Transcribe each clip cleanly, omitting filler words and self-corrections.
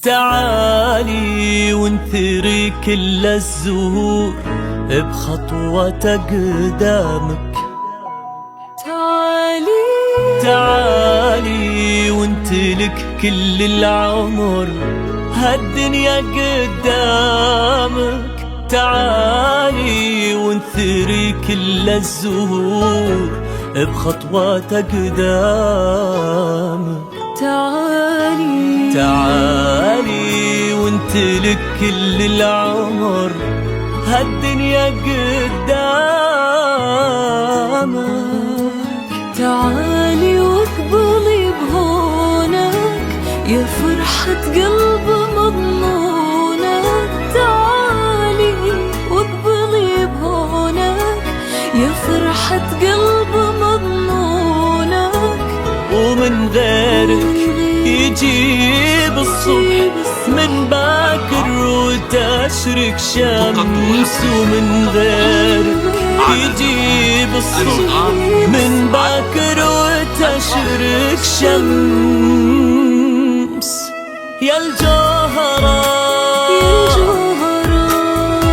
تعالي وانثري كل الزهور بخطوة قدامك. تعالي وانت لك كل العمر هالدنيا قدامك. تعالي وانثري كل الزهور بخطوة قدامك. تعالي وانت لك كل العمر هالدنيا قدامك. تعالي واقبلي بهونك يا فرحة قلب مضمونك. تعالي واقبلي بهونك يا فرحة قلب مضمونك. ومن غيرك يجيب الصبح من باكر وتشرق شمس. ومن غيرك يجيب الصبح من باكر وتشرق شمس. يا الجوهرة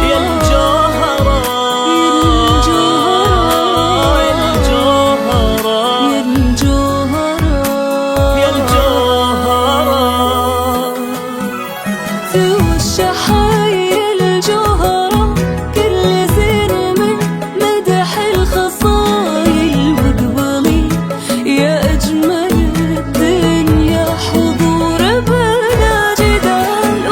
يا الجوهرة يا الجوهرة يا الجوهرة توش حي الجوهرة كل زين من مدح الخصايل. واقبلي يا أجمل الدنيا حضور بلا جدال.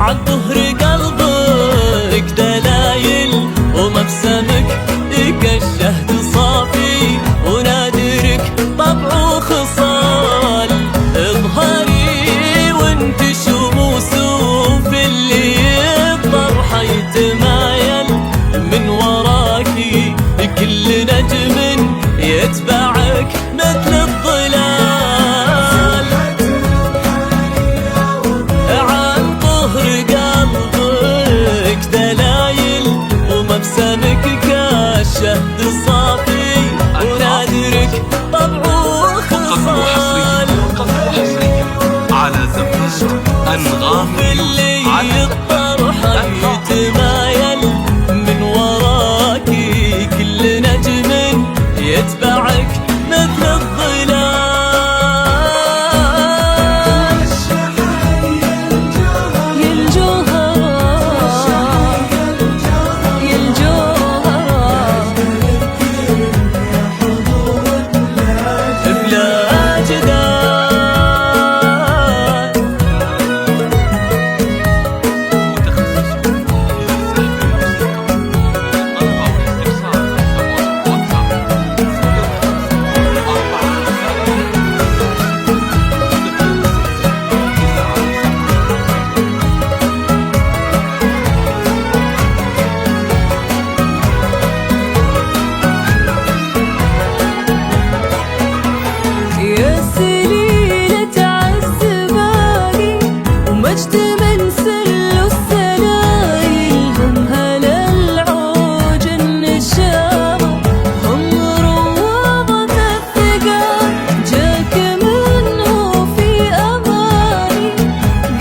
عن ظهر قلبك دلايل ومبسمك كالشهد صافي ونادرك طبع وخصال. اظهري وانت شموس وفي اللي الطرح يتمايل من وراكي كل نجم يتبعك مثل الظلال. عن ظهر قلبك دلايل ومبسمك كالشهد صافي ونادرك طبع وخصال. على زفاف أنغام اللي الطرح يتمايل من وراكي كل نجم يتبعك مثل الظلال. يا الجوهرة يا الجوهرة بلا جدال يا سليلة عز باقي ومجد من سل السلايل. هم هلا العوج النشامة هم روضة الثقال. جاك منه في أماني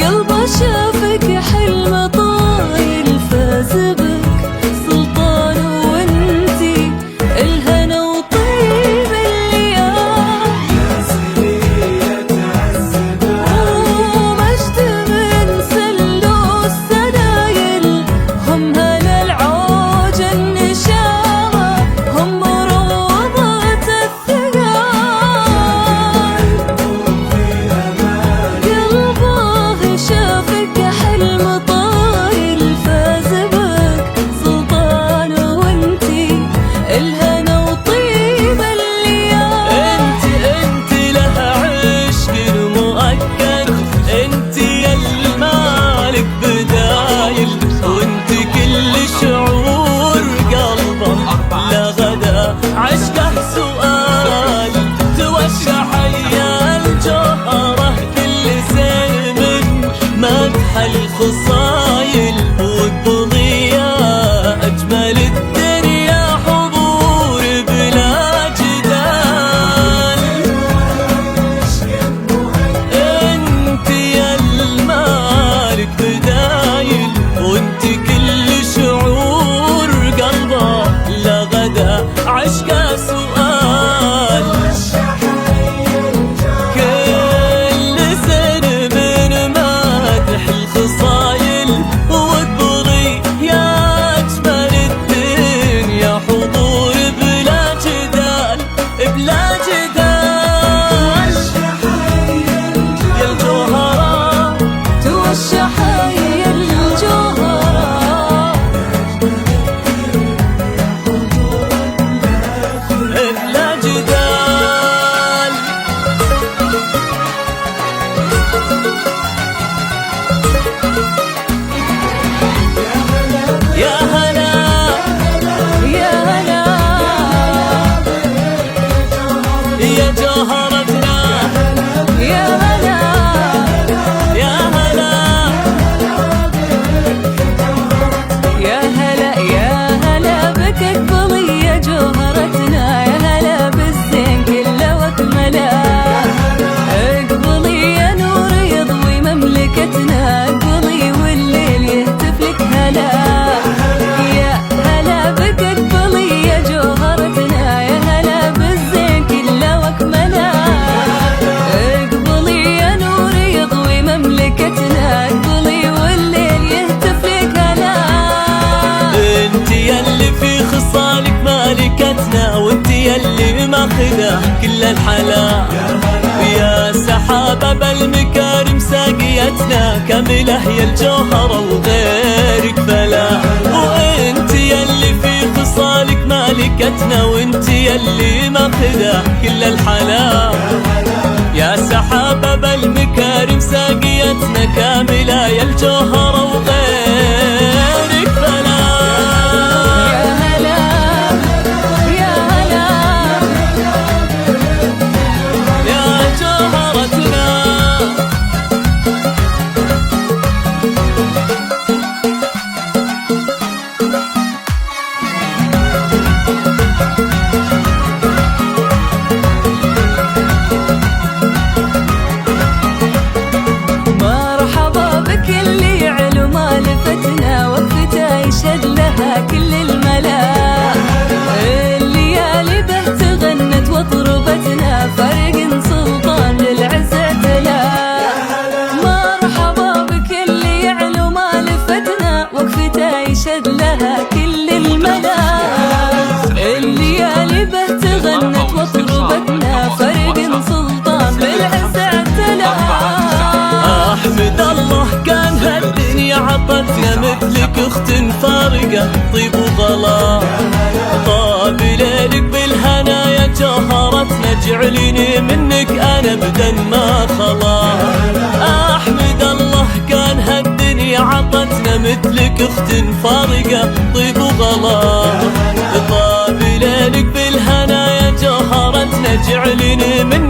قلبه شافك حلم طايل. فاز بك سلطان وانتي الهنا وطيب الليال. ومجد من سلو السلايل هم هلا العوج النشامة هم روضة الثقال. قلبه شافك حلم طايل. فاز بك سلطان وانتي الهنا وطيب الليال. انت لها عشق مؤكد، انت يا المالك بدايل وانت كل شعور قلبه لا غدا عشقه سؤال. توشح يا الجوهرة كل زين من مدح الخصايل وقبضي يا اجمل الدنيا حضور بلا جدال. انت يا المالك بدايل وانت كل شعور قلبه لا غدا عشقه سؤال. كل زين من مدح الخصايل وقبضي كاملة يا الجوهرة وغيرك فلا. وانت يلي في خصالك مالكتنا، وانت يلي ماخذة كل الحلا. يا سحابة بالمكارم ساقيتنا كاملة يا الجوهرة وغيرك فلا. يا هلا يا هلا يا جوهرتنا. مرحبا بك اللي علو مالفتنا، وقفته يشهد لها كل الملا. الليالي به تغنت وطربتنا، فرق سلطان للعزة تلا. مرحبا بك اللي علو مالفتنا، وقفته يشهد لها كل الملا. الليالي به تغنت وطربتنا، فرق سلطان للعزة تلا. احمد الله كان هالدنيا عطتنا مثلك اخت فارقة طيب وغلا. طاب ليلك بالهنا يا جوهرتنا، جعليني منك انا ابدا ما خلا. احمد الله كان هالدنيا عطتنا مثلك اخت فارقة طيب وغلا. طاب ليلك بالهنا يا جوهرتنا، جعليني منك